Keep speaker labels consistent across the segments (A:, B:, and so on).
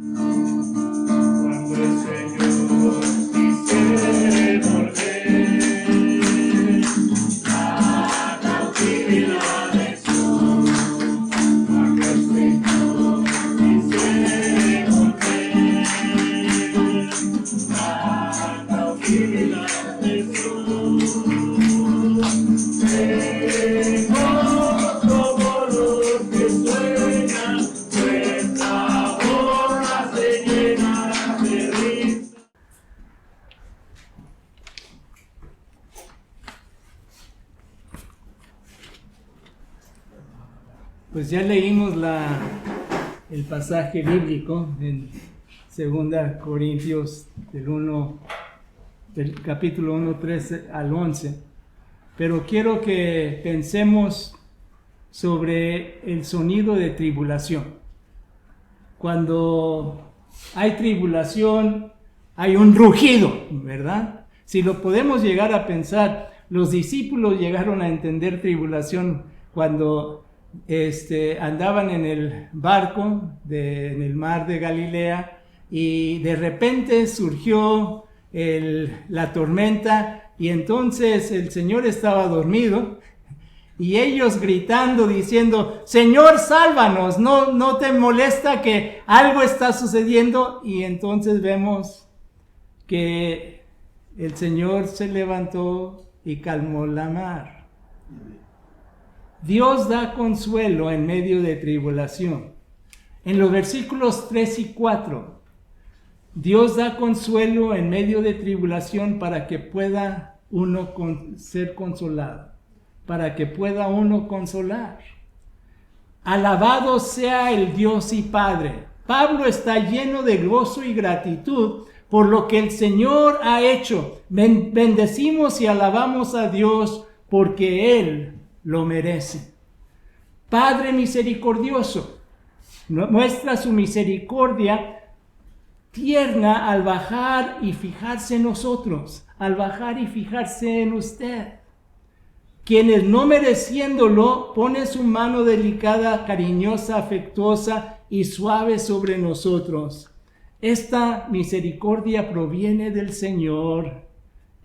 A: Cuando el Señor quisiere volver, la cautividad es su. Cuando el Señor quisiere volver, la cautividad es su. Seremos como los que sueñan, nuestra boca se llenará de risa.
B: Pues ya leímos el pasaje bíblico en 2 Corintios del capítulo 1, 13 al 11. Pero quiero que pensemos sobre el sonido de tribulación. Cuando hay tribulación, hay un rugido, ¿verdad? Si lo podemos llegar a pensar, los discípulos llegaron a entender tribulación cuando andaban en el barco en el mar de Galilea y de repente surgió la tormenta y entonces el Señor estaba dormido y ellos gritando diciendo: Señor, sálvanos, no te molesta que algo está sucediendo. Y entonces vemos que el Señor se levantó y calmó la mar. Dios da consuelo en medio de tribulación. En los versículos 3 y 4, Dios da consuelo en medio de tribulación para que pueda uno ser consolado, para que pueda uno consolar. Alabado sea el Dios y Padre. Pablo está lleno de gozo y gratitud por lo que el Señor ha hecho. Bendecimos y alabamos a Dios porque Él lo merece. Padre misericordioso, muestra su misericordia tierna al bajar y fijarse en nosotros, al bajar y fijarse en usted. Quienes no mereciéndolo, pone su mano delicada, cariñosa, afectuosa y suave sobre nosotros. Esta misericordia proviene del Señor.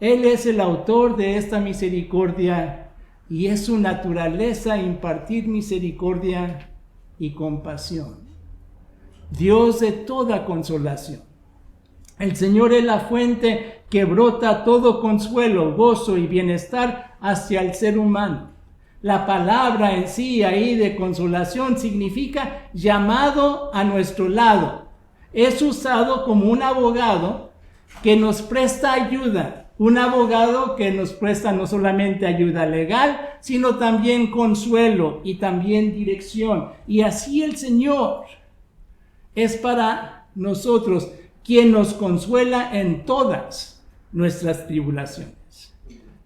B: Él es el autor de esta misericordia y es su naturaleza impartir misericordia y compasión. Dios de toda consolación. El Señor es la fuente que brota todo consuelo, gozo y bienestar hacia el ser humano. La palabra en sí ahí de consolación significa llamado a nuestro lado. Es usado como un abogado que nos presta ayuda. Un abogado que nos presta no solamente ayuda legal, sino también consuelo y también dirección. Y así el Señor es para nosotros quien nos consuela en todas nuestras tribulaciones.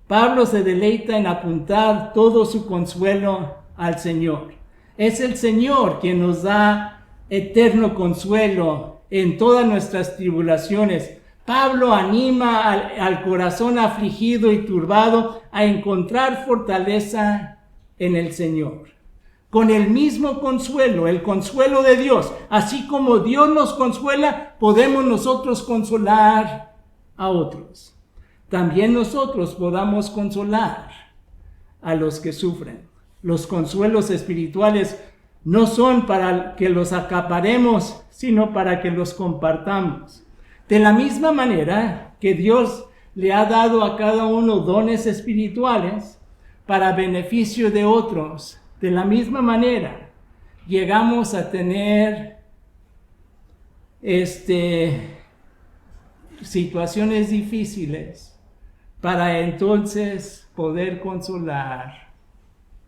B: Pablo se deleita en apuntar todo su consuelo al Señor. Es el Señor quien nos da eterno consuelo en todas nuestras tribulaciones. Pablo anima al corazón afligido y turbado a encontrar fortaleza en el Señor. Con el mismo consuelo, el consuelo de Dios, así como Dios nos consuela, podemos nosotros consolar a otros. También nosotros podamos consolar a los que sufren. Los consuelos espirituales no son para que los acaparemos, sino para que los compartamos. De la misma manera que Dios le ha dado a cada uno dones espirituales para beneficio de otros, de la misma manera llegamos a tener situaciones difíciles para entonces poder consolar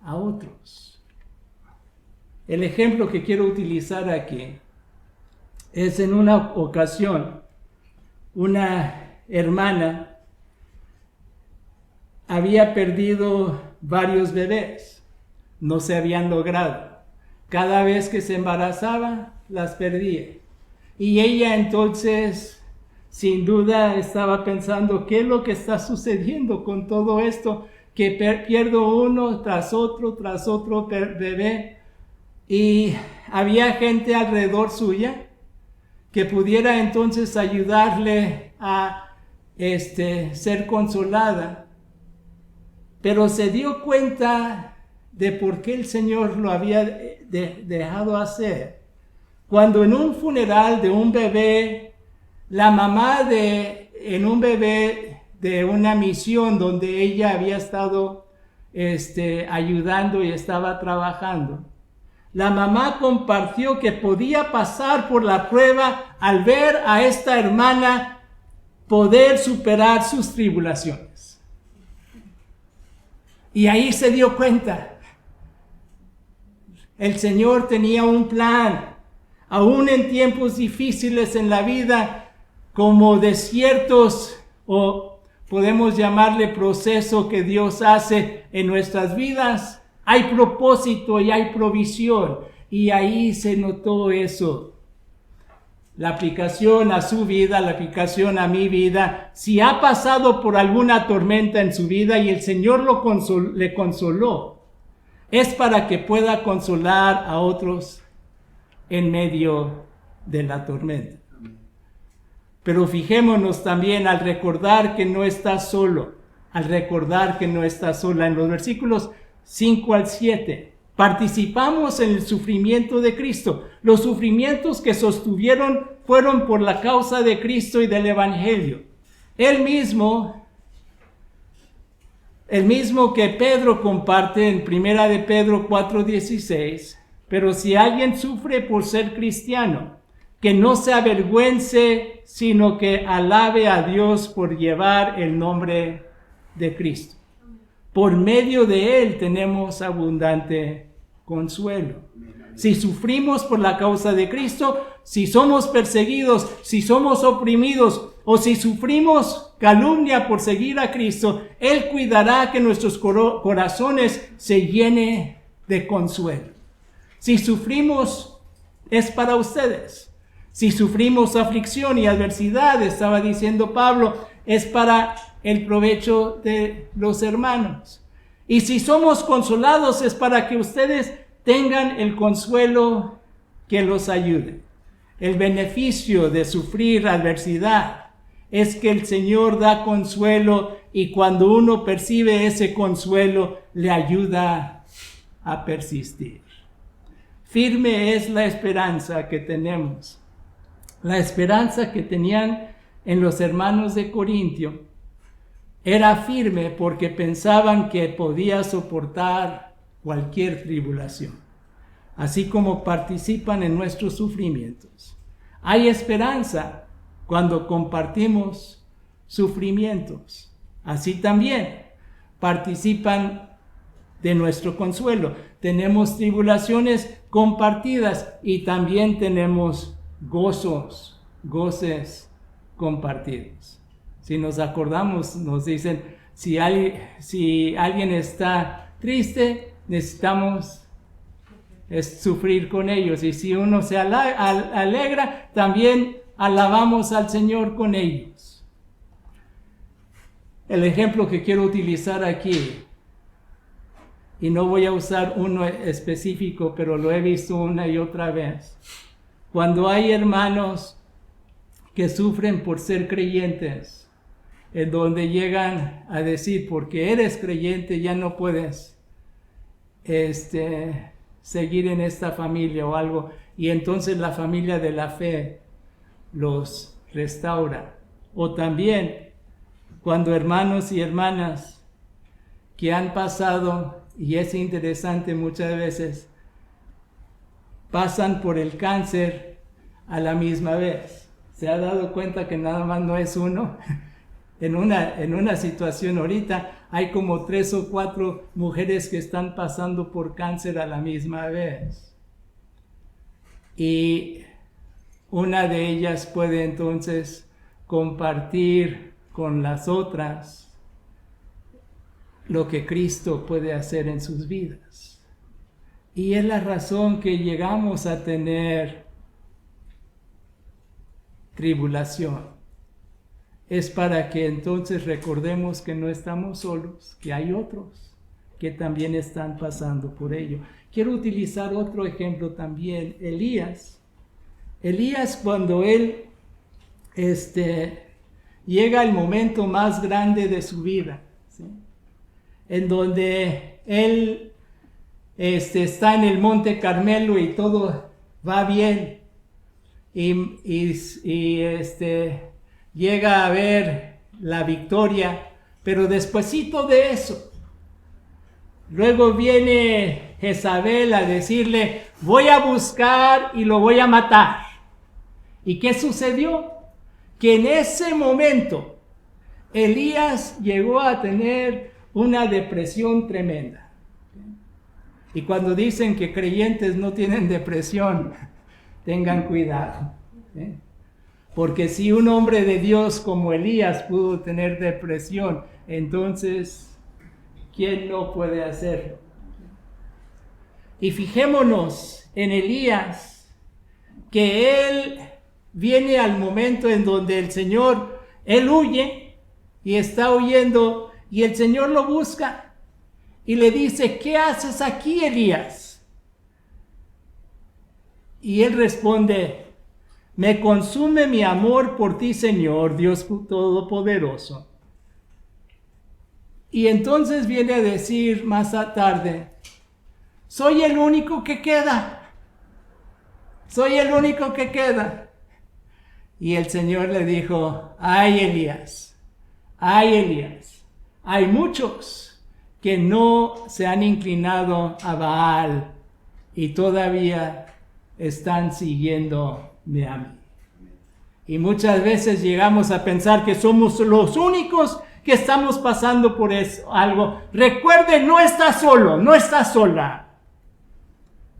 B: a otros. El ejemplo que quiero utilizar aquí es en una ocasión, una hermana había perdido varios bebés, no se habían logrado. Cada vez que se embarazaba, las perdía. Y ella entonces, sin duda, estaba pensando, ¿qué es lo que está sucediendo con todo esto? Que pierdo uno tras otro bebé. Y había gente alrededor suya que pudiera entonces ayudarle a ser consolada, pero se dio cuenta de por qué el Señor lo había dejado hacer. Cuando en un funeral de un bebé, la mamá en un bebé de una misión donde ella había estado ayudando y estaba trabajando, la mamá compartió que podía pasar por la prueba al ver a esta hermana poder superar sus tribulaciones. Y ahí se dio cuenta. El Señor tenía un plan, aún en tiempos difíciles en la vida, como desiertos, o podemos llamarle proceso que Dios hace en nuestras vidas. Hay propósito y hay provisión, y ahí se notó eso. La aplicación a su vida, la aplicación a mi vida. Si ha pasado por alguna tormenta en su vida y el Señor le consoló, es para que pueda consolar a otros en medio de la tormenta. Pero fijémonos también al recordar que no está solo, al recordar que no está sola. En los versículos 5 al 7, participamos en el sufrimiento de Cristo. Los sufrimientos que sostuvieron fueron por la causa de Cristo y del Evangelio. El mismo que Pedro comparte en 1 de Pedro 4:16, pero si alguien sufre por ser cristiano, que no se avergüence, sino que alabe a Dios por llevar el nombre de Cristo. Por medio de él tenemos abundante consuelo. Si sufrimos por la causa de Cristo, si somos perseguidos, si somos oprimidos o si sufrimos calumnia por seguir a Cristo, Él cuidará que nuestros corazones se llenen de consuelo. Si sufrimos, es para ustedes. Si sufrimos aflicción y adversidad, estaba diciendo Pablo, es para el provecho de los hermanos. Y si somos consolados, es para que ustedes tengan el consuelo que los ayude. El beneficio de sufrir adversidad es que el Señor da consuelo, y cuando uno percibe ese consuelo, le ayuda a persistir. Firme es la esperanza que tenemos. La esperanza que tenían en los hermanos de Corintio era firme porque pensaban que podía soportar cualquier tribulación, así como participan en nuestros sufrimientos. Hay esperanza cuando compartimos sufrimientos. Así también participan de nuestro consuelo. Tenemos tribulaciones compartidas y también tenemos goces compartidos. Si nos acordamos, nos dicen, si alguien está triste, necesitamos sufrir con ellos. Y si uno se alegra, también alabamos al Señor con ellos. El ejemplo que quiero utilizar aquí, y no voy a usar uno específico, pero lo he visto una y otra vez. Cuando hay hermanos que sufren por ser creyentes, en donde llegan a decir, porque eres creyente ya no puedes seguir en esta familia o algo, y entonces la familia de la fe los restaura. O también cuando hermanos y hermanas que han pasado, y es interesante muchas veces, pasan por el cáncer a la misma vez. ¿Se ha dado cuenta que nada más no es uno? En una situación ahorita hay como 3 o 4 mujeres que están pasando por cáncer a la misma vez. Y una de ellas puede entonces compartir con las otras lo que Cristo puede hacer en sus vidas. Y es la razón que llegamos a tener tribulación. Es para que entonces recordemos que no estamos solos, que hay otros que también están pasando por ello. Quiero utilizar otro ejemplo también. Elías Elías, cuando él llega el momento más grande de su vida, ¿sí? En donde él está en el Monte Carmelo y todo va bien, y llega a ver la victoria, pero despuesito de eso, luego viene Jezabel a decirle: voy a buscar y lo voy a matar. ¿Y qué sucedió? Que en ese momento Elías llegó a tener una depresión tremenda. Y cuando dicen que creyentes no tienen depresión, tengan cuidado, ¿eh? Porque si un hombre de Dios como Elías pudo tener depresión, entonces, ¿quién no puede hacerlo? Y fijémonos en Elías, que él viene al momento en donde el Señor, él huye y está huyendo, y el Señor lo busca y le dice: ¿qué haces aquí, Elías? Y él responde: me consume mi amor por ti, Señor, Dios Todopoderoso. Y entonces viene a decir más tarde: soy el único que queda. Soy el único que queda. Y el Señor le dijo: ay, Elías, hay muchos que no se han inclinado a Baal y todavía están siguiéndome a mí. Y muchas veces llegamos a pensar que somos los únicos que estamos pasando por eso, algo. Recuerde, no está solo, no está sola.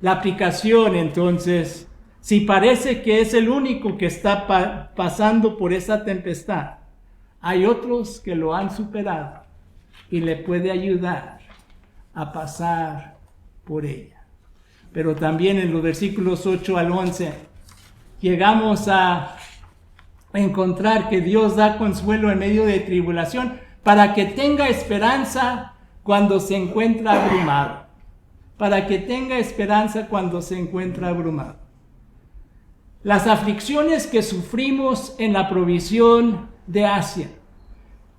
B: La aplicación, entonces, si parece que es el único que está pasando por esa tempestad, hay otros que lo han superado y le puede ayudar a pasar por ella. Pero también en los versículos 8 al 11 llegamos a encontrar que Dios da consuelo en medio de tribulación para que tenga esperanza cuando se encuentra abrumado. Para que tenga esperanza cuando se encuentra abrumado. Las aflicciones que sufrimos en la provisión de Asia,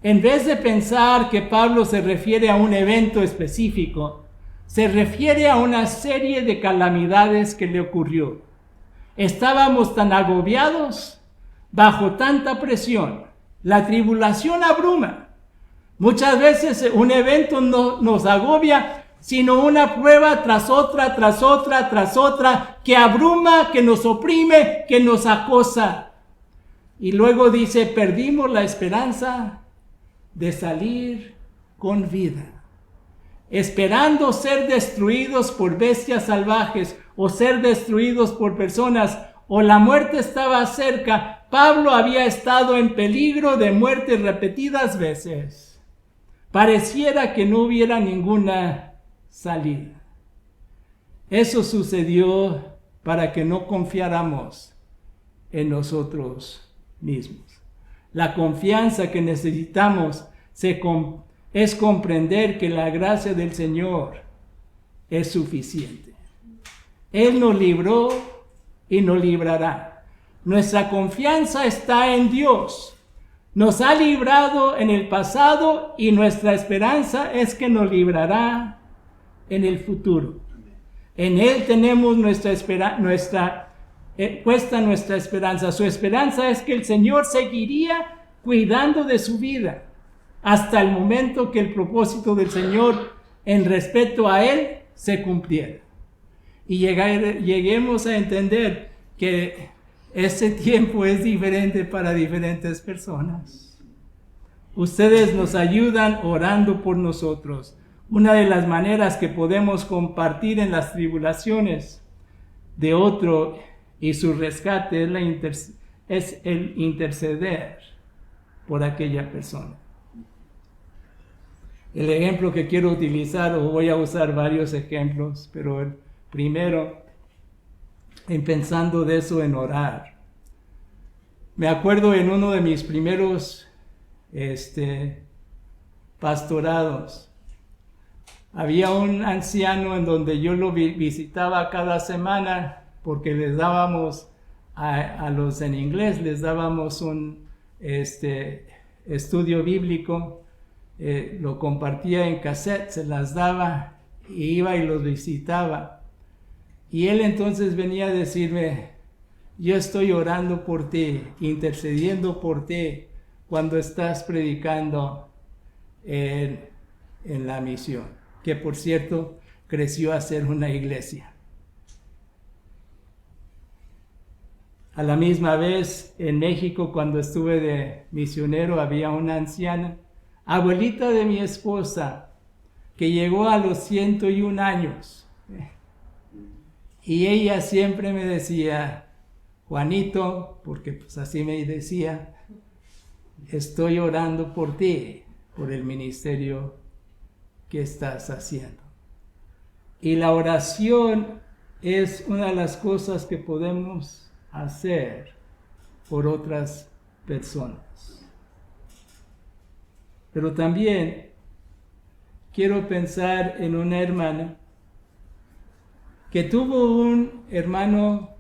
B: en vez de pensar que Pablo se refiere a un evento específico, se refiere a una serie de calamidades que le ocurrió. Estábamos tan agobiados, bajo tanta presión. La tribulación abruma. Muchas veces un evento no nos agobia, sino una prueba tras otra, que abruma, que nos oprime, que nos acosa. Y luego dice: perdimos la esperanza de salir con vida, esperando ser destruidos por bestias salvajes o ser destruidos por personas, o la muerte estaba cerca. Pablo había estado en peligro de muerte repetidas veces. Pareciera que no hubiera ninguna salida. Eso sucedió para que no confiáramos en nosotros mismos. La confianza que necesitamos es comprender que la gracia del Señor es suficiente. Él nos libró y nos librará. Nuestra confianza está en Dios. Nos ha librado en el pasado y nuestra esperanza es que nos librará en el futuro. En Él tenemos puesta nuestra esperanza. Su esperanza es que el Señor seguiría cuidando de su vida hasta el momento que el propósito del Señor en respecto a Él se cumpliera. Y lleguemos a entender que ese tiempo es diferente para diferentes personas. Ustedes nos ayudan orando por nosotros. Una de las maneras que podemos compartir en las tribulaciones de otro y su rescate es el interceder por aquella persona. El ejemplo que quiero utilizar, o voy a usar varios ejemplos, pero el primero, en pensando de eso en orar. Me acuerdo en uno de mis primeros pastorados, había un anciano en donde yo lo visitaba cada semana porque les dábamos a los en inglés les dábamos un estudio bíblico, lo compartía en cassette, se las daba y iba y los visitaba. Y él entonces venía a decirme, yo estoy orando por ti, intercediendo por ti cuando estás predicando en la misión, que por cierto creció a ser una iglesia. A la misma vez, en México, cuando estuve de misionero, había una anciana, abuelita de mi esposa, que llegó a los 101 años. Y ella siempre me decía, Juanito, porque pues así me decía, estoy orando por ti, por el ministerio que estás haciendo. Y la oración es una de las cosas que podemos hacer por otras personas. Pero también quiero pensar en una hermana que tuvo un hermano,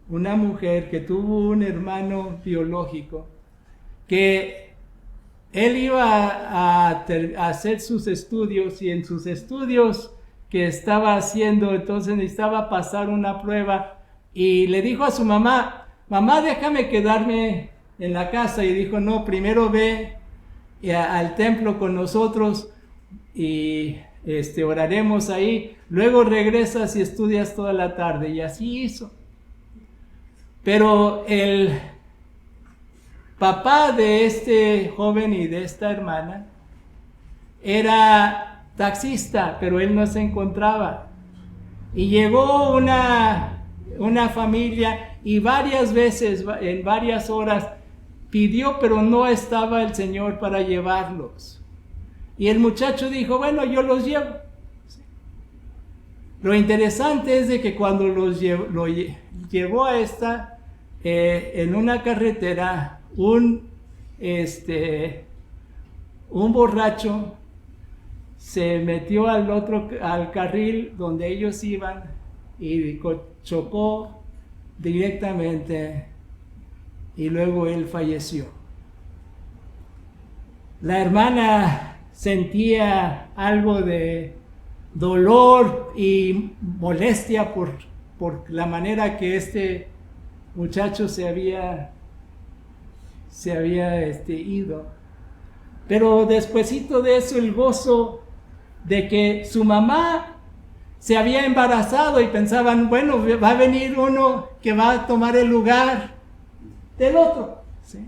B: una mujer que tuvo un hermano biológico, que él iba a hacer sus estudios, y en sus estudios que estaba haciendo, entonces necesitaba pasar una prueba, y le dijo a su mamá, mamá, déjame quedarme en la casa. Y dijo, no, primero ve al templo con nosotros y oraremos ahí, luego regresas y estudias toda la tarde. Y así hizo. Pero el papá de este joven y de esta hermana era taxista, pero él no se encontraba. Y llegó una familia y varias veces, en varias horas, pidió, pero no estaba el Señor para llevarlos. Y el muchacho dijo, bueno, yo los llevo. Lo interesante es de que cuando lo llevó a en una carretera, un borracho se metió al carril donde ellos iban y chocó directamente, y luego él falleció. La hermana sentía algo de dolor y molestia por la manera que este muchacho se había ido. Pero despuesito de eso, el gozo de que su mamá se había embarazado, y pensaban, bueno, va a venir uno que va a tomar el lugar del otro, ¿sí?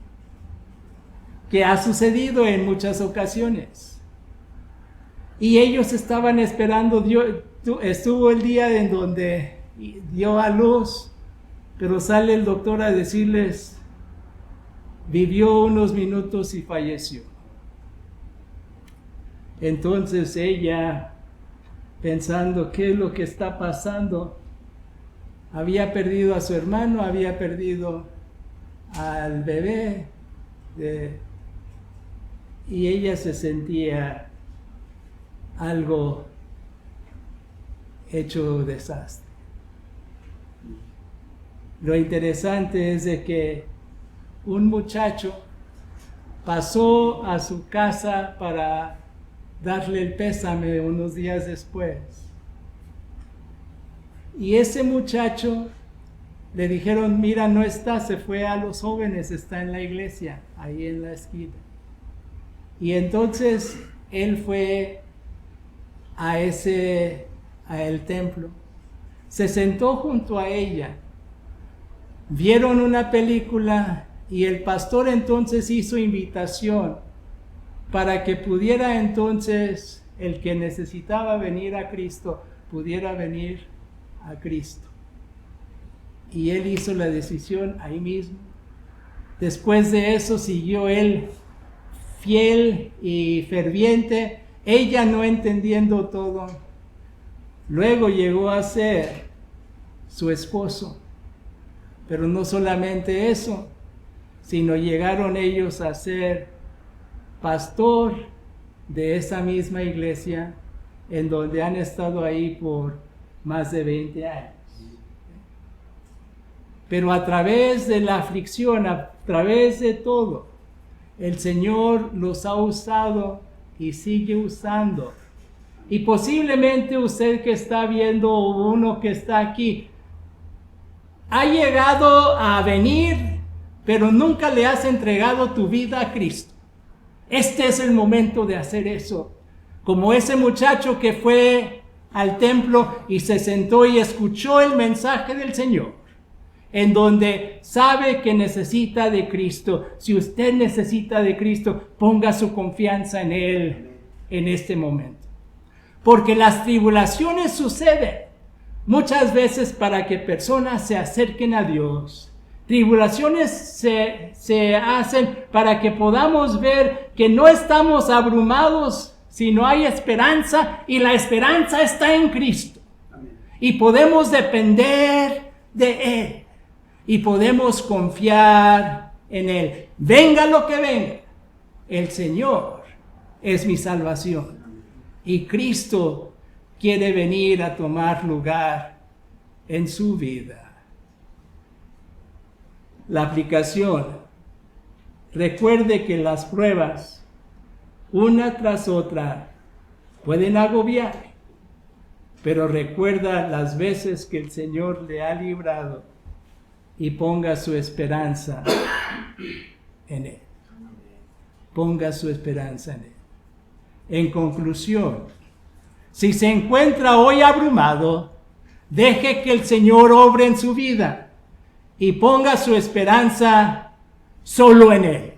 B: Que ha sucedido en muchas ocasiones. Y ellos estaban esperando, estuvo el día en donde dio a luz, pero sale el doctor a decirles, vivió unos minutos y falleció. Entonces ella, pensando qué es lo que está pasando, había perdido a su hermano, había perdido al bebé, y ella se sentía algo hecho desastre. Lo interesante es de que un muchacho pasó a su casa para darle el pésame unos días después. Y ese muchacho le dijeron, mira, no está, se fue a los jóvenes, está en la iglesia, ahí en la esquina. Y entonces él fue a el templo, se sentó junto a ella, vieron una película, y el pastor entonces hizo invitación para que pudiera entonces el que necesitaba venir a Cristo, pudiera venir a Cristo. Y él hizo la decisión ahí mismo. Después de eso siguió él fiel y ferviente, ella no entendiendo todo. Luego llegó a ser su esposo. Pero no solamente eso, sino llegaron ellos a ser pastor de esa misma iglesia, en donde han estado ahí por más de 20 años. pero a través de la aflicción, a través de todo, el Señor los ha usado y sigue usando. Y posiblemente usted que está viendo o uno que está aquí, ha llegado a venir, pero nunca le has entregado tu vida a Cristo. Este es el momento de hacer eso. Como ese muchacho que fue al templo y se sentó y escuchó el mensaje del Señor, en donde sabe que necesita de Cristo. Si usted necesita de Cristo, ponga su confianza en Él en este momento. Porque las tribulaciones suceden muchas veces para que personas se acerquen a Dios. Tribulaciones se hacen para que podamos ver que no estamos abrumados, sino hay esperanza, y la esperanza está en Cristo. Amén. Y podemos depender de Él. Y podemos confiar en Él. Venga lo que venga, el Señor es mi salvación. Y Cristo quiere venir a tomar lugar en su vida. La aplicación. Recuerde que las pruebas, una tras otra, pueden agobiar. Pero recuerda las veces que el Señor le ha librado y ponga su esperanza en Él. Ponga su esperanza en Él. En conclusión, si se encuentra hoy abrumado, deje que el Señor obre en su vida y ponga su esperanza solo en Él.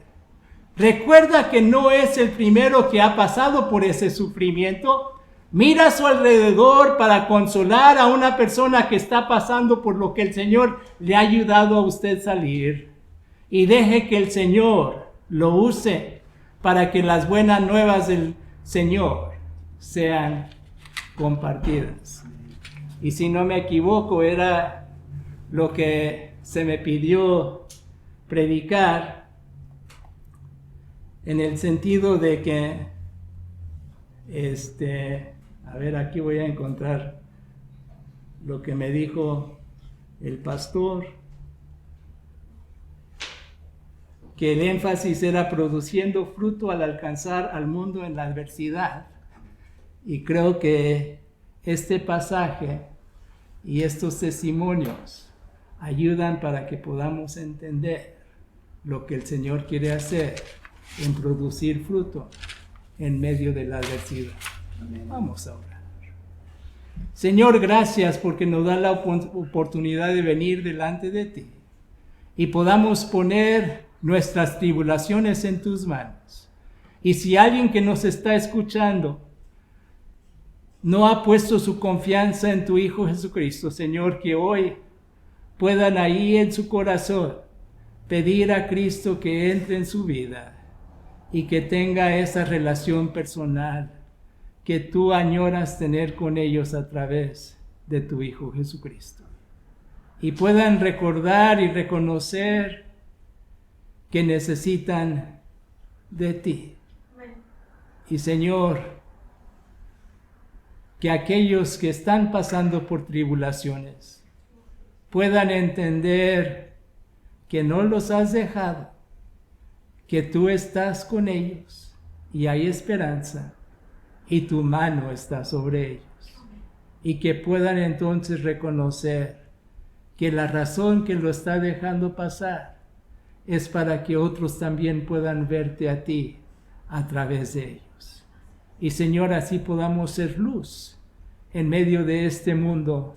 B: Recuerda que no es el primero que ha pasado por ese sufrimiento. Mira a su alrededor para consolar a una persona que está pasando por lo que el Señor le ha ayudado a usted salir. Y deje que el Señor lo use para que las buenas nuevas del Señor sean compartidas. Y si no me equivoco, era lo que se me pidió predicar, en el sentido de que a ver, aquí voy a encontrar lo que me dijo el pastor, que el énfasis era produciendo fruto al alcanzar al mundo en la adversidad. Y creo que este pasaje y estos testimonios ayudan para que podamos entender lo que el Señor quiere hacer en producir fruto en medio de la adversidad. Amén. Vamos a orar. Señor, gracias porque nos da la oportunidad de venir delante de ti y podamos poner nuestras tribulaciones en tus manos. Y si alguien que nos está escuchando no ha puesto su confianza en tu Hijo Jesucristo, Señor, que hoy puedan ahí en su corazón pedir a Cristo que entre en su vida y que tenga esa relación personal que tú añoras tener con ellos a través de tu Hijo Jesucristo. Y puedan recordar y reconocer que necesitan de ti. Y Señor, que aquellos que están pasando por tribulaciones puedan entender que no los has dejado, que tú estás con ellos y hay esperanza y tu mano está sobre ellos. Y que puedan entonces reconocer que la razón que lo está dejando pasar es para que otros también puedan verte a ti a través de ellos. Y Señor, así podamos ser luz en medio de este mundo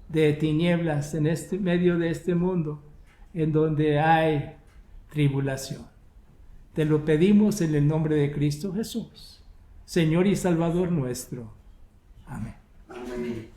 B: de tinieblas, en medio de este mundo en donde hay tribulación. Te lo pedimos en el nombre de Cristo Jesús, Señor y Salvador nuestro. Amén. Amén.